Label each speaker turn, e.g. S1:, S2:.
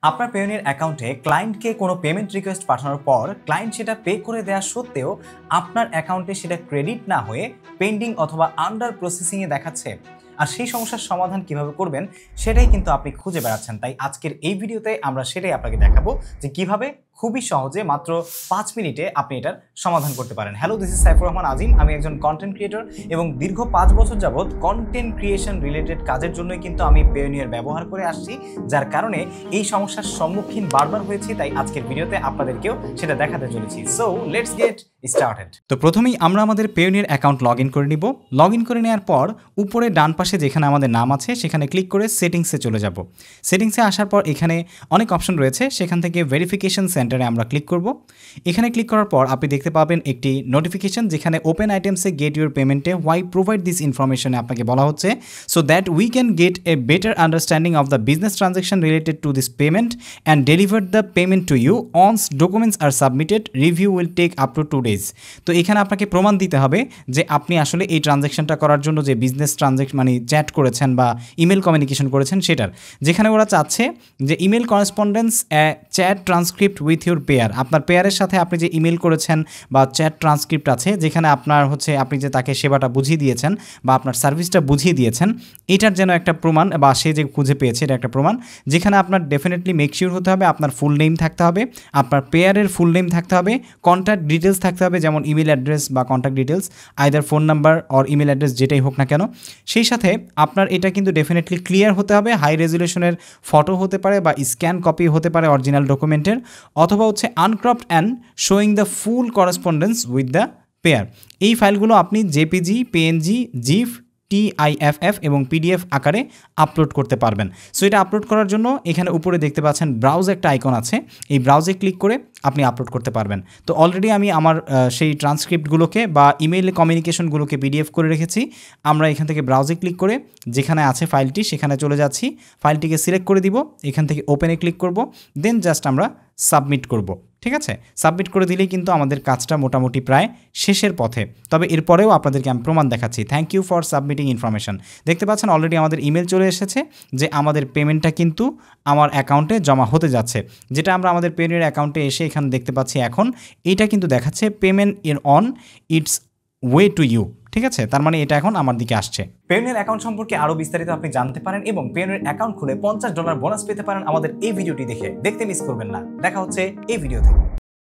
S1: আপনার পেওনিয়ার অ্যাকাউন্টে ক্লায়েন্টকে কোনো পেমেন্ট রিকোয়েস্ট পাঠানোর পর ক্লায়েন্ট সেটা পে করে দেওয়া সত্ত্বেও আপনার অ্যাকাউন্টে সেটা ক্রেডিট না হয়ে পেন্ডিং অথবা আন্ডার প্রসেসিংয়ে দেখাচ্ছে। আর সেই সমস্যার সমাধান কিভাবে করবেন সেটাই কিন্তু আপনি খুঁজে বেড়াচ্ছেন। তাই আজকের এই ভিডিওতে আমরা সেটাই আপনাকে দেখাবো যে কিভাবে খুবই সহজে মাত্র 5 মিনিটে আপনি এটার সমাধান করতে পারেন। Hello, this is Saifur Rahman Azim. আমি একজন কন্টেন্ট ক্রিয়েটর এবং দীর্ঘ 5 বছর যাবৎ কন্টেন্ট ক্রিয়েশন রিলেটেড কাজের জন্যই কিন্তু আমি পেওনিয়ার ব্যবহার করে আসছি, যার কারণে এই সমস্যার সম্মুখীন বারবার হয়েছি। তাই আজকের ভিডিওতে আপনাদেরকেও সেটা দেখাতে চলেছি। So let's get started. তো প্রথমেই আমরা আমাদের পেওনিয়ার অ্যাকাউন্ট লগ ইন করে নিব। লগ ইন করে নেওয়ার পর উপরে ডান পাশে যেখানে আমাদের নাম আছে সেখানে ক্লিক করে সেটিংসে চলে যাব। সেটিংসে আসার পর এখানে অনেক অপশন রয়েছে, সেখান থেকে ভেরিফিকেশন সেন্টারে আমরা ক্লিক করব। এখানে ক্লিক করার পর আপনি দেখতে পাবেন একটি নোটিফিকেশন যেখানে ওপেন আইটেমসে গেট ইউর পেমেন্টে হোয়াই প্রোভাইড দিস ইনফরমেশনে আপনাকে বলা হচ্ছে so that we can get a better understanding of the business transaction related to this payment and deliver the payment to you once documents are submitted review will take up to 2 days। তো এখানে আপনাকে প্রমাণ দিতে হবে যে আপনি আসলে এই ট্রানজ্যাকশনটা করার জন্য যে বিজনেস ট্রানজ্যাকশন মানে চ্যাট করেছেন বা ইমেল কমিউনিকেশন করেছেন সেটার, যেখানে ওরা চাচ্ছে যে email correspondence chat transcript with your pair. আপনার পেয়ারের সাথে আপনি যে ইমেল করেছেন বা চ্যাট ট্রান্সক্রিপ্ট আছে যেখানে আপনার হচ্ছে আপনি যে তাকে সেবাটা বুঝিয়ে দিয়েছেন বা আপনার সার্ভিসটা বুঝিয়ে দিয়েছেন, এটার যেন একটা প্রমাণ বা সে যে খুঁজে পেয়েছে এটা একটা প্রমাণ, যেখানে আপনার ডেফিনেটলি মেক শিওর হতে হবে আপনার ফুল নেম থাকতে হবে, আপনার পেয়ারের ফুল নেম থাকতে হবে, কন্ট্যাক্ট ডিটেলস থাকতে হবে যেমন ইমেল অ্যাড্রেস বা contact details, either phone number or email address যেটাই হোক না কেন। সেই সাথে আপনার এটা কিন্তু ডেফিনেটলি ক্লিয়ার হতে হবে, হাই রেজুলেশনের ফটো হতে পারে বা স্ক্যান কপি হতে পারে অরিজিনাল ডকুমেন্টের, অথবা হচ্ছে uncropped and showing the full correspondence with the pair. এই ফাইলগুলো আপনি জেপিজি, পিএনজি, জিফ, TIFF এবং PDF আকারে আপলোড করতে পারবেন। সো এটা আপলোড করার জন্য এখানে উপরে দেখতে পাচ্ছেন ব্রাউজ একটা আইকন আছে, এই ব্রাউজে ক্লিক করে আপনি আপলোড করতে পারবেন। তো অলরেডি আমি আমার সেই ট্রান্সক্রিপ্টগুলোকে বা ইমেইল কমিউনিকেশনগুলোকে PDF করে রেখেছি। আমরা এখান থেকে ব্রাউজে ক্লিক করে যেখানে আছে ফাইলটি সেখানে চলে যাচ্ছি, ফাইলটিকে সিলেক্ট করে দিব, এখান থেকে ওপেনে ক্লিক করব, দেন জাস্ট আমরা সাবমিট করব। ঠিক আছে, সাবমিট করে দিলেই কিন্তু আমাদের কাজটা মোটামুটি প্রায় শেষের পথে। তবে এরপরেও আপনাদেরকে আমি প্রমাণ দেখাচ্ছি। Thank you for submitting information. দেখতে পাচ্ছেন অলরেডি আমাদের ইমেল চলে এসেছে যে আমাদের পেমেন্টটা কিন্তু আমার অ্যাকাউন্টে জমা হতে যাচ্ছে, যেটা আমরা আমাদের পেওনিয়ার অ্যাকাউন্টে এসে এখানে দেখতে পাচ্ছি। এখন এটা কিন্তু দেখাচ্ছে payment in on its way to you. ঠিক আছে, তার মানে এটা এখন আমার দিকে আসছে। পেওনিয়ার অ্যাকাউন্ট সম্পর্কে আরও বিস্তারিত আপনি জানতে পারেন এবং পেওনিয়ার অ্যাকাউন্ট খুলে $50 বোনাস পেতে পারেন আমাদের এই ভিডিওটি দেখে। দেখতে মিস করবেন না। দেখা হচ্ছে এই ভিডিওতে।